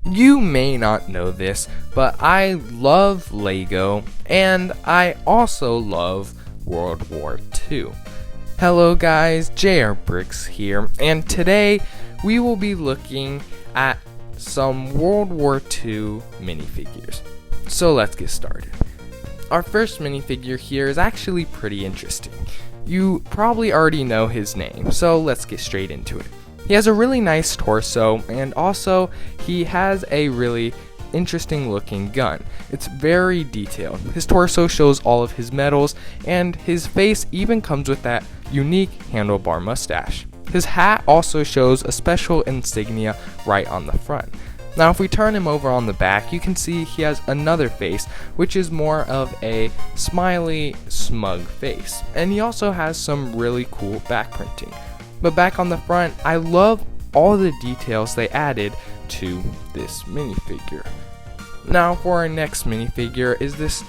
You may not know this, but I love Lego and I also love World War II. Hello guys, JR Bricks here, and today we will be looking at some World War II minifigures. So let's get started. Our first minifigure here is actually pretty interesting. You probably already know his name, so let's get straight into it. He has a really nice torso, and also he has a really interesting looking gun. It's very detailed. His torso shows all of his medals, and his face even comes with that unique handlebar mustache. His hat also shows a special insignia right on the front. Now if we turn him over on the back, you can see he has another face, which is more of a smiley, smug face. And he also has some really cool back printing. But back on the front, I love all the details they added to this minifigure. Now for our next minifigure is this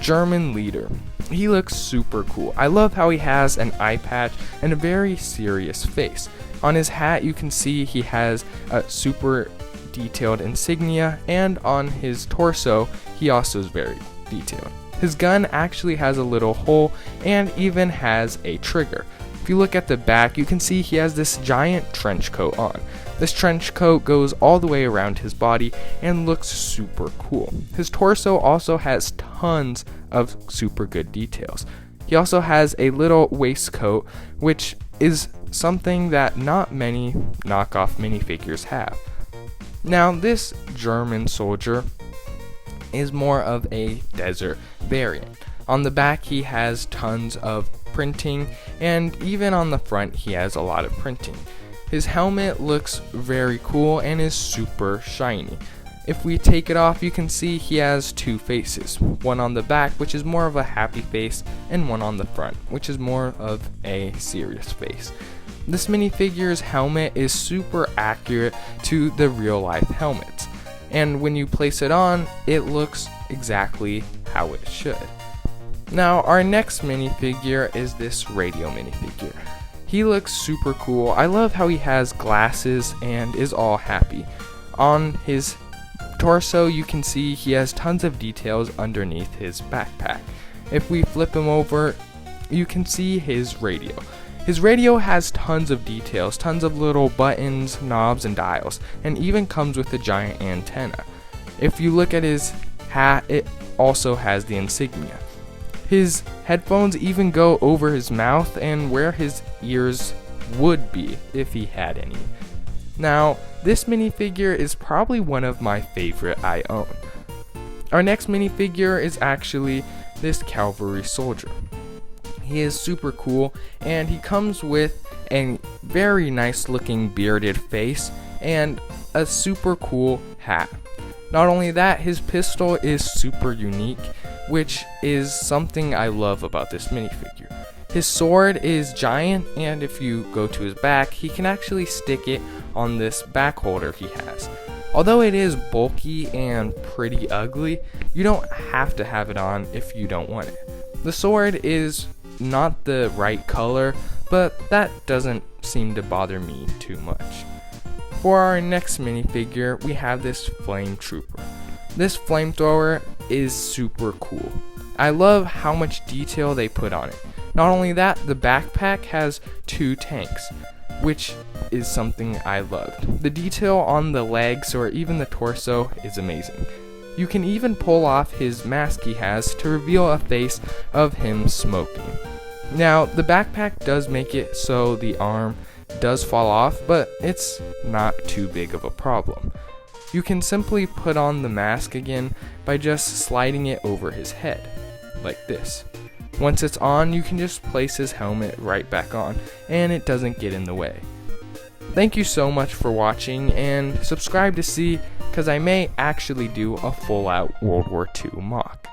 German leader. He looks super cool. I love how he has an eye patch and a very serious face. On his hat you can see he has a super detailed insignia, and on his torso he also is very detailed. His gun actually has a little hole and even has a trigger. If you look at the back, you can see he has this giant trench coat on. This trench coat goes all the way around his body and looks super cool. His torso also has tons of super good details. He also has a little waistcoat, which is something that not many knockoff minifigures have. Now this German soldier is more of a desert variant. On the back he has tons of printing, and even on the front he has a lot of printing. His helmet looks very cool and is super shiny. If we take it off, you can see he has two faces, one on the back which is more of a happy face, and one on the front which is more of a serious face. This minifigure's helmet is super accurate to the real life helmets, and when you place it on, it looks exactly how it should. Now our next minifigure is this radio minifigure. He looks super cool. I love how he has glasses and is all happy. On his torso you can see he has tons of details underneath his backpack. If we flip him over, you can see his radio. His radio has tons of details, tons of little buttons, knobs, and dials, and even comes with a giant antenna. If you look at his hat, it also has the insignia. His headphones even go over his mouth and where his ears would be if he had any. Now, this minifigure is probably one of my favorite I own. Our next minifigure is actually this cavalry soldier. He is super cool, and he comes with a very nice looking bearded face and a super cool hat. Not only that, his pistol is super unique, which is something I love about this minifigure. His sword is giant, and if you go to his back, he can actually stick it on this back holder he has. Although it is bulky and pretty ugly, you don't have to have it on if you don't want it. The sword is not the right color, but that doesn't seem to bother me too much. For our next minifigure, we have this flame trooper. This flamethrower is super cool. I love how much detail they put on it. Not only that, the backpack has two tanks, which is something I loved. The detail on the legs or even the torso is amazing. You can even pull off his mask he has to reveal a face of him smoking. Now, the backpack does make it so the arm does fall off, but it's not too big of a problem. You can simply put on the mask again by just sliding it over his head, like this. Once it's on, you can just place his helmet right back on, and it doesn't get in the way. Thank you so much for watching, and subscribe to see, because I may actually do a full out World War II mock.